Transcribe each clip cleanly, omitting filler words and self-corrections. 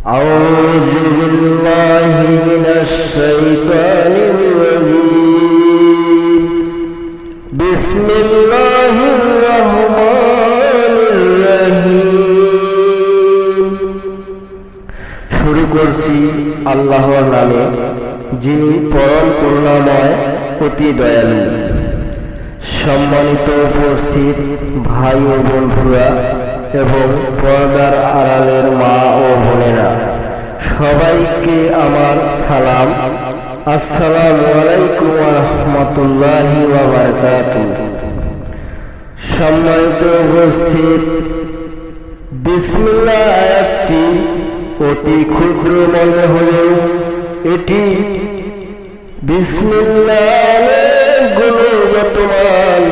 أعوذ بالله من الشيطان الرجيم بسم الله الرحمن الرحيم শুরু করছি আল্লাহর নামে, যিনি পরম করুণাময়, অতি দয়ালু। সম্মানিত উপস্থিত ভাই ও বন্ধুরা এবং পর্দার আড়ালের মা ও বোনেরা, সবাইকে আমার সালাম। আসসালামু আলাইকুম ওয়া রাহমাতুল্লাহি ওয়া বারাকাতুহু। সম্মানিত উপস্থিত, বিসমিল্লাহ আয়াতটি অতি ক্ষুদ্র মনে হলেও এটি বিসমিল্লাহ গুণগত মান।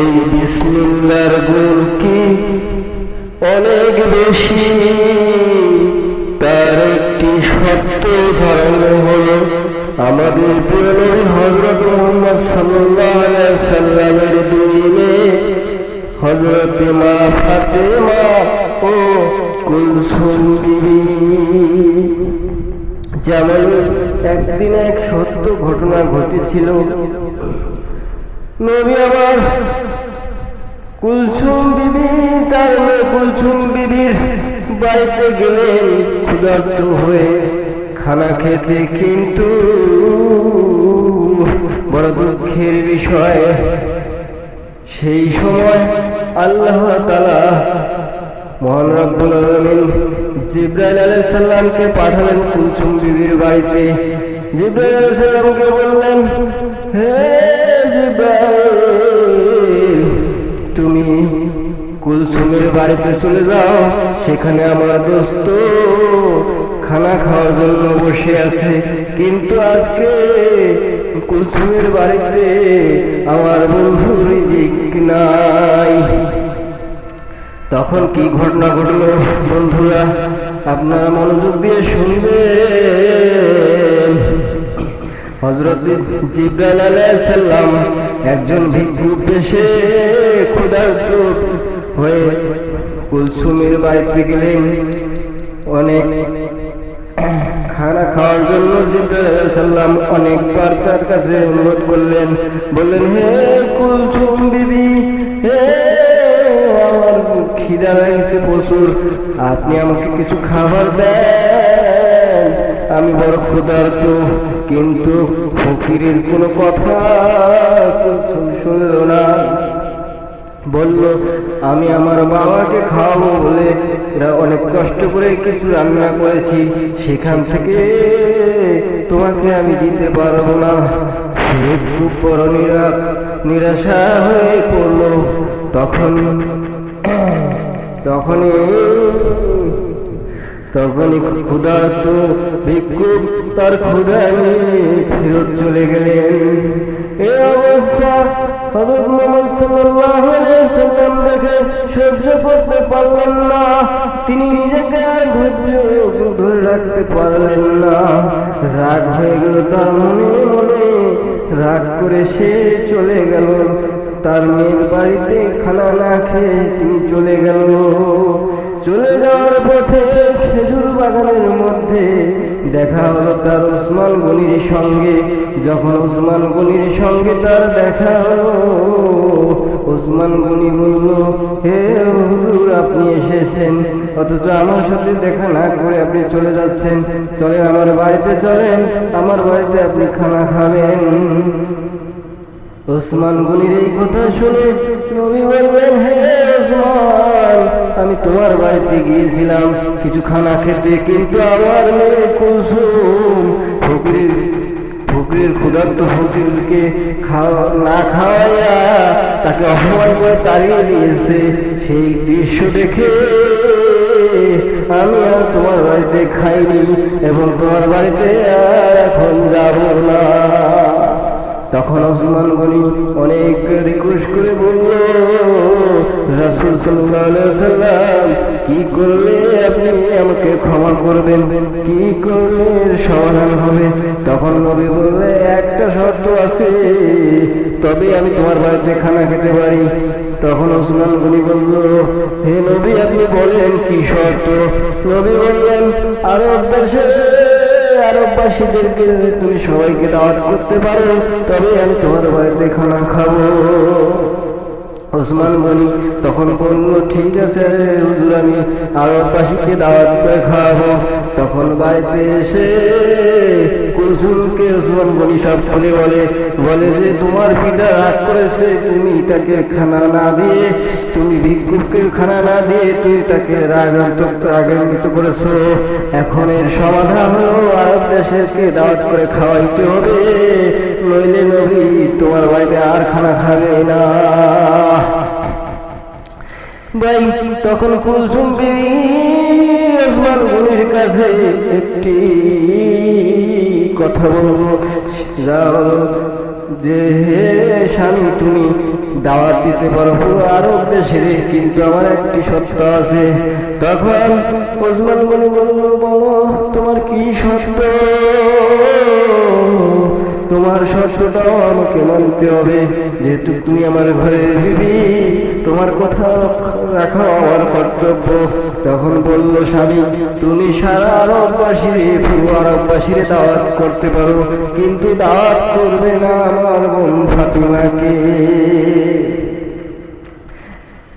এই বিসমিল্লাহর গুণ কি অনেক বেশি। তার একটি সত্য উদাহরণ হলো আমাদের প্রিয় নবী হযরত মুহাম্মদ সাল্লাল্লাহু আলাইহি সাল্লামের দুই মেয়ে হযরত মা ফাতেমা ও কুলসুম বিবি। যেমন একদিন এক সত্য ঘটনা ঘটেছিল। নবী আমার কুলসুম বিবি তার মেয়ে কুলসুম বিবির বাড়িতে গেলেন ক্ষুধার্ত হয়ে খানা খেতে, কিন্তু বড় দুঃখের বিষয় সেই সময় আল্লাহ তাআলা মহান রব্বুল আলামিন জিবরাইল আলাইহিস সালামকে পাঠালেন কুলসুম বিবির বাড়িতে। জিবরাইল আলাইহিস সালামকে বললেন, হে জিবরাইল, তুমি কুলসুমের বাড়িতে চলে যাও, সেখানে আমার দোস্ত খানা খাওয়ার জন্য বসে আছে, কিন্তু আজকে কুলসুমের বাড়িতে আমার বন্ধু রিজিক নাই। তখন কি ঘটনা ঘটলো বন্ধুরা, আপনারা মনোযোগ দিয়ে শুনবেন। হযরত জিবরাইল আলাইহিস সালাম একজন ভিক্ষুক বেশে ক্ষুধার্ত হয়ে কুলসুমের বাড়িতে গেলেন অনেক খানা খাওয়ার জন্য। জিবরাইল আলাইহিস সালাম অনেকবার তার কাছে অনুরোধ করলেন, বললেন, হে কুলসুম বিবি, হে আমার খিদা লাগছে প্রচুর, আপনি আমাকে কিছু খাবার দেন, আমি বড় ক্ষুধার্ত। কিন্তু ফকিরের কোনো কথা শুনল না। বলল, আমি আমার বাবাকে খাওয়াবো বলে অনেক কষ্ট করে কিছু রান্না করেছি, সেখান থেকে তোমাকে আমি দিতে পারবো না। সে খুব বড় নিরাশা হয়ে পড়ল। তখনই ক্ষুধার্ত ভিক্ষুক তার ক্ষুধা নিয়ে ফেরত চলে গেলেন। এই অবস্থা হযরত মুহাম্মদ সাল্লাল্লাহু আলাইহি সাল্লাম দেখে সহ্য করতে পারলেন না। তিনি নিজেকে আর ধৈর্য ধরে রাখতে পারলেন না। রাগ হয়ে গেল তার মনে মনে। রাগ করে সে চলে গেল তার মেয়ের বাড়িতে খানা না খেয়ে। তিনি চলে গেল। চলে যাওয়ার পথে খেজুর বাগানের মধ্যে দেখা হলো তার ওসমান গনির সঙ্গে। যখন ওসমান গনির সঙ্গে তার দেখা হলো, ওসমান গনি বলল, হে হুজুর, আপনি এসেছেন, অথচ আমার সাথে দেখা না করে আপনি চলে যাচ্ছেন। চলেন আমার বাড়িতে, চলেন আমার বাড়িতে আপনি খানা খাবেন। ওসমান গনির এই কথা শুনে নবী বললেন, হে ওসমান, আমি তোমার বাড়িতে গিয়েছিলাম কিছু খানা খেতে, কিন্তু আমার মেয়ে কুলসুম ফকিরের ক্ষুধার্ত ফকিরকে না খাওয়াইয়া তাকে অপমান করে তাড়িয়ে দিয়েছে। সেই দৃশ্য দেখে আমি আর তোমার বাড়িতে খাইনি এবং তোমার বাড়িতে আর এখন যাব না। তখন ওসমান গনি অনেক রিকোয়েস্ট করে বলল, রাসূল সাল্লাল্লাহু আলাইহি সাল্লাম, কি করলে আপনি আমাকে ক্ষমা করবেন, কি করলে সমাধান হবে? তখন নবী বললে, একটা শর্ত আছে, তবে আমি তোমার বাড়িতে খানা খেতে পারি। তখন ওসমান গনি বলল, হে নবী, আপনি বলেন কি শর্ত? নবী বললেন, আরব দেশে আরববাসীদেরকে তুমি সবাইকে দাওয়াত করতে পারো, তবে আমি তোমার বাড়িতে খানা খাবো। ওসমান গনি তখন বলল, ঠিক আছে হুজুর, আমি আরববাসীকে দাওয়াত করে খাওয়াবো। তখন বাড়িতে এসে কুলসুমকে ওসমান গনি সব খুলে বলে যে তোমার পিতা রাগ করেছে, তুমি তাকে খানা না দিয়ে, তুমি ভিক্ষুককে খানা না দিয়ে তুমি তাকে রাগান্বিত করেছো। এখন এর সমাধান হলো আরব দেশকে দাওয়াত করে খাওয়াইতে হবে, নইলে নবী তোমার বাড়িতে আর খানা খাবে না। ভাই তখন কুলসুম বিবি ওসমান গনির কাছে একটি কথা বলবো, যাও যে হে স্বামী, তুমি দাওয়াত দিতে পারো আরব দেশের, কিন্তু আমার একটি শর্ত আছে। তখন ওসমান গনি বলল, বলো তোমার কি শর্ত? তোমার শর্তটাও আমাকে মানতে হবে, যেহেতু তুমি আমার ঘরের বিবি, তোমার কথা রাখা আমার কর্তব্য। তখন বলল, স্বামী তুমি সারা আরববাসীরে দাওয়াত করতে পারো, কিন্তু দাওয়াত করবে না আমার বোন ফাতেমাকে।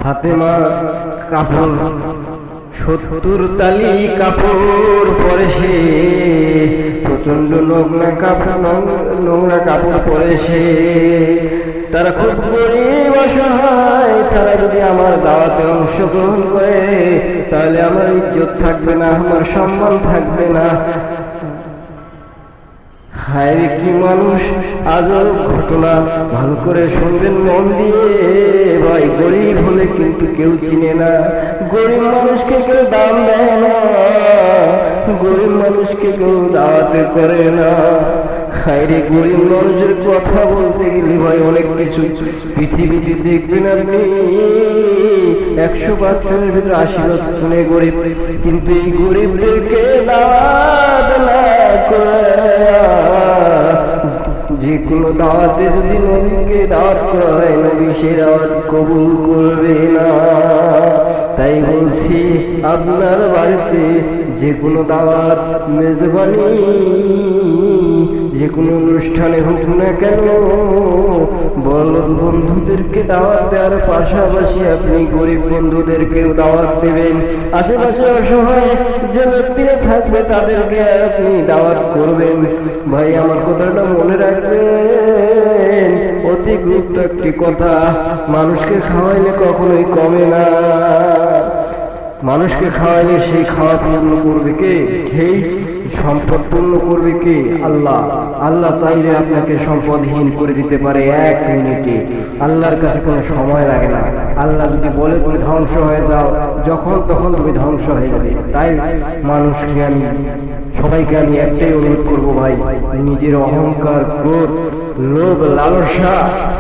ফাতেমা কাপড় 70 তালি কাপড় পরে, সে প্রচন্ড নোংরা কাপড় পরে, সে তারা খুব গরিব অসহায়। তারা যদি আমার দাওয়াতে অংশগ্রহণ করে তাহলে আমার ইজ্জত থাকবে না, আমার সম্মান থাকবে না। হায় কি মানুষ, আজব ঘটনা, ভালো করে শুনবেন মন দিয়ে। ভাই গরিব হলে কিন্তু কেউ চিনে না, গরিব মানুষকে কেউ দাম দেয় না, গরিব মানুষকে কেউ দাওয়াতে করে না। হায়রে গরিব মানুষের কথা বলতে গেলে ভাই অনেক কিছু পৃথিবীতে দেখবেন আপনি। 100%-এর ভিতরে 80% গরিব, কিন্তু এই গরিবদেরকে দাওয়াত না করে, যে কোনো দাওয়াতে যদি নবীকে দাওয়াত করা হয়, নবী সে দাওয়াত কবুল করবে না। তাই বলছি, আপনার বাড়িতে যে কোনো দাওয়াত, মেজবানি, যে কোনো অনুষ্ঠানে হোক না কেন, বন্ধুদেরকে দাওয়াত দেওয়ার পাশাপাশি আপনি গরিব বন্ধুদেরকেও দাওয়াত দেবেন। আশেপাশে অসহায় যে ব্যক্তিরা থাকবে তাদেরকে আপনি দাওয়াত করবেন। ভাই আমার কথাটা মনে রাখবেন, অতি গুরুত্ব একটি কথা। মানুষকে খাওয়াইলে কখনোই কমে না, মানুষকে খাওয়াইলে সেই খাওয়া পূর্ণ করবে কে? খেয়ে সম্পদ পূর্ণ করবে কে? আল্লাহ। আল্লাহ চাইলে আপনাকে সম্পদহীন করে দিতে পারে 1 মিনিটে। আল্লাহর কাছে কোনো সময় লাগে না। আল্লাহ যদি বলে তুমি ধ্বংস হয়ে যাও, যখন তখন তুমি ধ্বংস হয়ে যাবে। তাই মানুষকে সবাইকে আমি একটাই অনুরোধ করবো, ভাই নিজের অহংকার, ক্রোধ, লোভ, লালসা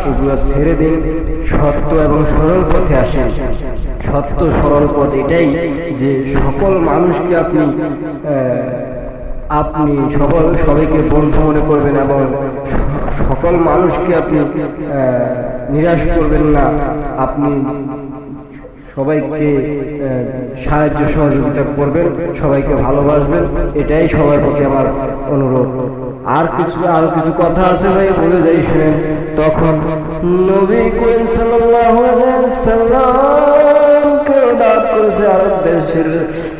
এগুলো ছেড়ে দিন, সত্য এবং সরল পথে আসেন। সত্য সরল পথ এটাই যে সকল মানুষকে আপনি সবাইকে বন্ধু মনে করবেন এবং সকল মানুষকে আপনি নিরাশ করবেন না। আপনি সবাইকে সাহায্য সহযোগিতা করবেন, সবাইকে ভালোবাসবেন, এটাই সবার প্রতি আমার অনুরোধ। আরো কিছু কথা আছে ভাই, বলে যাই শুনেন। তখন নবী করিম সাল্লাল্লাহু আলাইহি ওয়াসাল্লামকে দাওয়াত করেছে আরব দেশের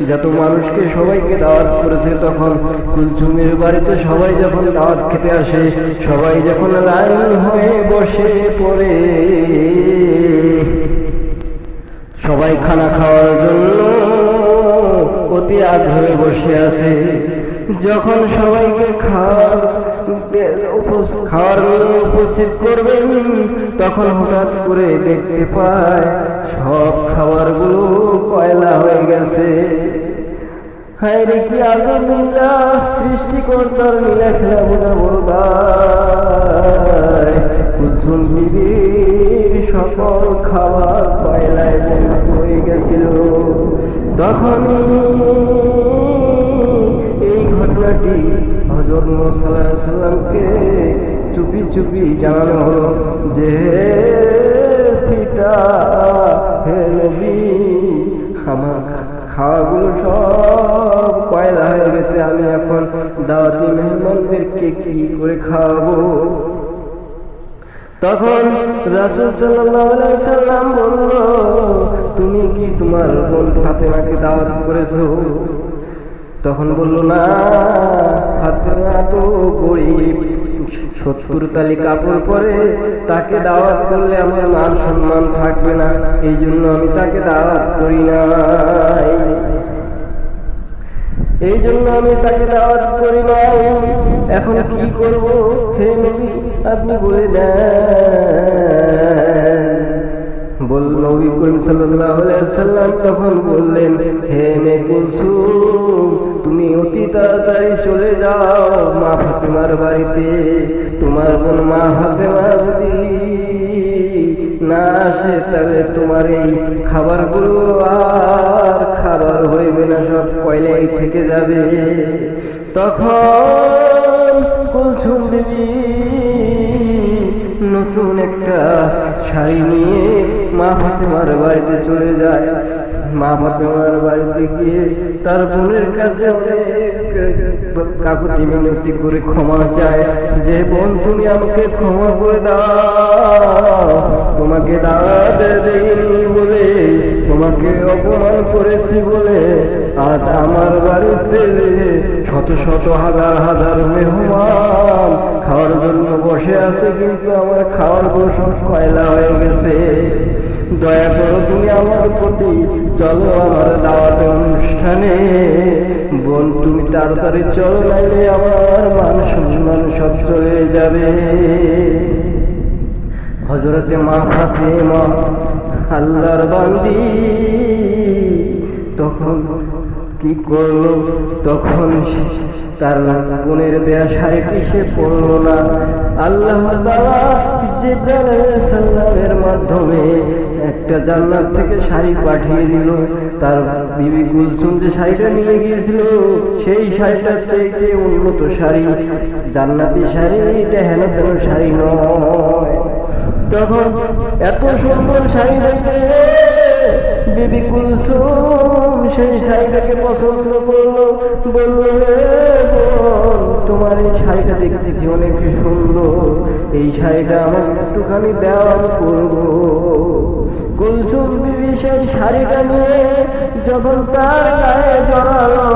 যত মানুষকে, সবাইকে দাওয়াত করেছে। তখন কুলসুমের বাড়িতে সবাই যখন দাওয়াত খেতে আসে, সবাই যখন লাইন হয়ে বসে পড়ে, সবাই খানা খাওয়ার জন্য অতি আগ্রহে বসে আছে। যখন সবাইকে খাওয়ার উপস্থিত করবেন, তখন হঠাৎ করে দেখতে পায় সব খাবারগুলো কয়লা হয়ে গেছে। হায় রে কি আলহামদুলিল্লাহ, সৃষ্টিকর্তার লীলা খেলা বোঝা বড়। কুলসুম বিবির সকল খাবার কয়লায় হয়ে গেছিল। তখন এই ঘটনাটি হযরত মুহাম্মদ সাল্লাল্লাহু আলাইহি ওয়াসাল্লামকে চুপি চুপি জানানো হলো যে পিতা, হে নবী, আমার খাওয়াগুলো সব কয়লা হয়ে দাওয়াতি মেহমানদেরকে কি করে খাওয়াবো? তখন রাসূল সাল্লাল্লাহু আলাইহি সাল্লাম বলল, তুমি কি তোমার বোন ফাতেমাকে দাওয়াত করেছো? তখন বলল, না, ফাতেমা তো গরিব, 70 তালি কাপড় পরে, তাকে দাওয়াত করলে আমার মান সম্মান থাকবে না, এই জন্য আমি তাকে দাওয়াত করি নাই। এখন কি করব হে নবী, আপনি বলে দেন। নবী করিম সাল্লাল্লাহু আলাইহি ওয়াসাল্লাম তখন বললেন, হে মেয়ে কুলসুম, তুমি অতি তাড়াতাড়ি চলে যাও মা ফাতেমার বাড়িতে। তোমার বোন মা ফাতেমা যদি না আসে তাহলে তোমার এই খাবারগুলো আর খাবার হইবে না, সব পয়লাই থেকে যাবে। তখন কুলসুম বিবি নতুন একটা শাড়ি নিয়ে মা ফাতেমার বাড়িতে চলে যায়। মা ফাতেমার বাড়িতে গিয়ে তার বোনের কাছে কাকুতি মিনতি করে ক্ষমা চায় যে, বোন তুমি আমাকে ক্ষমা করে দাও, তোমাকে দাওয়াত দেইনি বলে, তোমাকে অপমান করেছি বলে আজ আমার বাড়িতে শত শত হাজার হাজার মেহমান খাওয়ার জন্য বসে আছে, কিন্তু আমার খাওয়ার বসন কয়লা হয়ে গেছে। দয়া করো তুমি আমার প্রতি, চলো আমার দাওয়াত অনুষ্ঠানে। বোন তুমি তাড়াতাড়ি চলো, নাইলে আমার মান সম্মান সব চলে যাবে। হযরতে মা ফাতেমা আল্লাহর বান্দি তখন কি করলো? তখন তার বোনের দেয়া শাড়িটি সে পরলো না। আল্লাহ তাআলা জিবরাইল আলাইহিস সালামের মাধ্যমে একটা জান্নাত থেকে শাড়ি পাঠিয়ে দিল। তার বিবি কুলসুম যে শাড়িটা নিয়ে গিয়েছিল সেই শাড়িটার চাইতে উন্নত শাড়ি, জান্নাতি শাড়ি, এটা হেন তেন শাড়ি নয়। তখন এত সুন্দর শাড়ি দেখে বিবি কুলসুম সেই শাড়িটাকে পছন্দ করলো। বললো, তোমার এই শাড়িটা দেখতেছি অনেক সুন্দর, এই শাড়িটা আমার একটুখানি দেওয়া করবো। কুলসুম বিবি সেই শাড়িটা নিয়ে যখন তার গায়ে জড়ালো,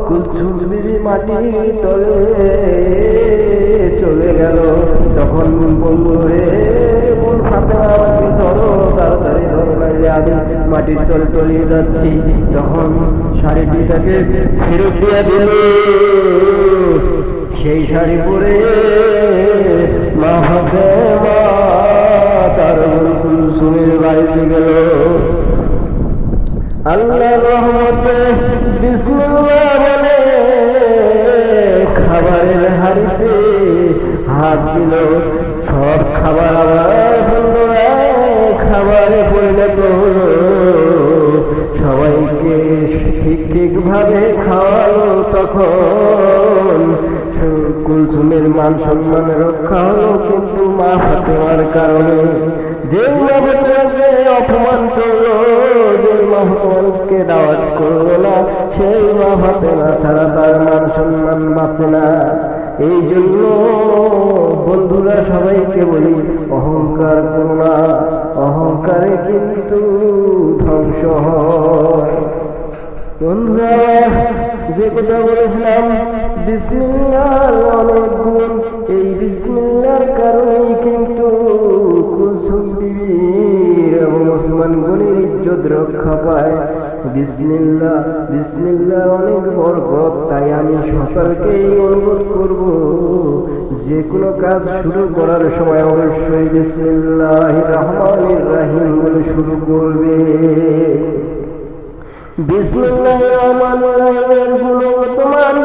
কুলসুম বিবি মাটির তলে চলে গেল। তখন বললো, হে বোন ফাতেমা, আমাকে ধরো, তাড়াতাড়ি ধরো, নাইলে আমি মাটির তলে তলিয়ে যাচ্ছি। তখন শাড়িটি তাকে ফেরত দিয়ে দিল। সেই শাড়ি পরে মা ফাতেমা তার বোন কুলসুমের বাড়িতে গেল। আল্লাহর রহমতে বিসমিল্লাহ বলে খাবারের হাড়িতে হাত দিল। সব খাবার আবার খাবারে পরিণত হলো। সবাইকে ঠিক ভাবে খাওয়ালো। তখন কুলসুমের মান সম্মান রক্ষা হলো, কিন্তু মা ফাতেমার কারণে যে মা ফাতেমাকে অপমান করলো, যে মা ফাতেমাকে দাওয়াত করলো না, সেই মা ফাতেমা ছাড়া তার মান সম্মান বাঁচে না। এই জন্য বন্ধুরা সবাইকে বলি, অহংকার করো না, অহংকারে কিন্তু ধ্বংস হয়। বন্ধুরা, যে কথা বলেছিলাম বিসমিল্লাহর অনেক গুণ, এই বিসমিল্লাহর কারণেই কিন্তু কুলসুম বিবির এবং ওসমান গনির ইজ্জত রক্ষা পায়। বিসমিল্লাহ অনেক বরকত। তাই আমি সকলকে অনুরোধ করব, যে কোনো কাজ শুরু করার সময় অবশ্যই বিসমিল্লাহির রহমানির রহিম বলে শুরু করবে। বিসমিল্লাহির রহমানির রহিমের গুণগত মান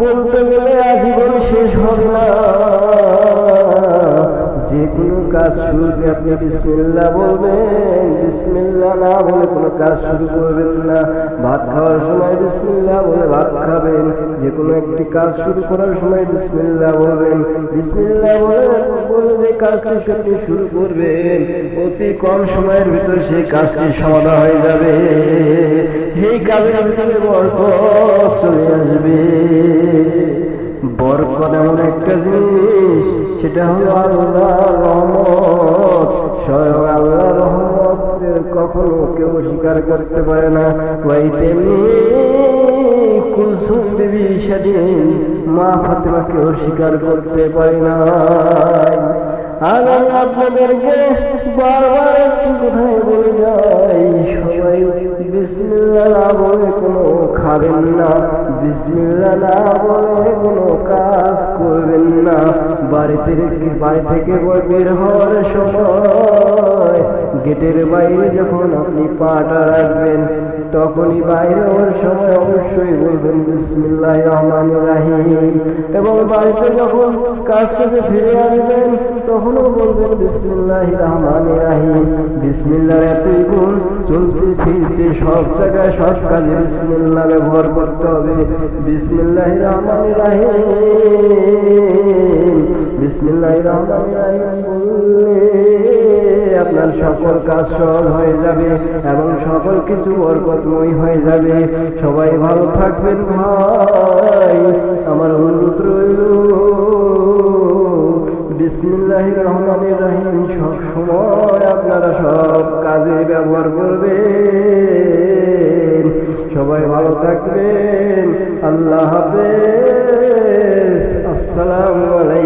বলতে গেলে আজীবন শেষ হবে না। যে কোনো কাজ শুরুতে আপনি বিসমিল্লাহ বলবেন, বিসমিল্লাহ না বলে কোনো কাজ শুরু করবেন না। ভাত খাওয়ার সময় বিসমিল্লাহ বলে ভাত খাবেন, যে কোনো একটি কাজ শুরু করার সময় বিসমিল্লাহ বলবেন। বিসমিল্লাহ বলে যে কাজটি আপনি শুরু করবেন, অতি কম সময়ের ভিতর সেই কাজটি সমাধা হয়ে যাবে, সেই কাজের ভিতরে বরকত চলে আসবে। বরকত এমন একটা জিনিস, সেটা হলো আল্লাহর রহমত। স্বয়ং আল্লাহর রহমত কখনো কেউ স্বীকার করতে পারে না। ওই তেমনি কুলসুম বিবি সেদিন মা ফাতেমাকেও স্বীকার করতে পারে না। আর আমি আপনাদেরকে বারবার একটি কথাই বলে যাই, সবাই বিসমিল্লাহ না বলে কোনো খাবেন না, বিসমিল্লাহ না বলে কোনো কাজ করবেন না। বাড়ি থেকে বের হওয়ার সময় গেটের বাইরে যখন আপনি পাটা রাখবেন, তখনই বাইরে হওয়ার সময় অবশ্যই বলবেন বিসমিল্লাহির রহমানির রহিম। এবং বাড়িতে যখন কাজ শেষে ফিরে আসবেন, তখনও বলবেন বিসমিল্লাহির রহমানির রহিম। বিসমিল্লাহর এতই গুণ, চলতে ফিরতে সব জায়গায় সব কাজে বিসমিল্লাহ ব্যবহার করতে হবে। বিসমিল্লাহির রহমানির রহিম, বিসমিল্লাহির রহমানির রহিম বললে আপনার সকল কাজ সহজ হয়ে যাবে এবং সকল কিছু বরকতময় হয়ে যাবে। সবাই ভালো থাকবেন ভাই, আমার অনুরোধ রইল বিসমিল্লাহির রহমানির রহিম সব সময় আপনারা সব কাজে ব্যবহার করবেন। সবাই ভালো থাকবেন, আল্লাহ হাফেজ, আসসালামু আলাইকুম।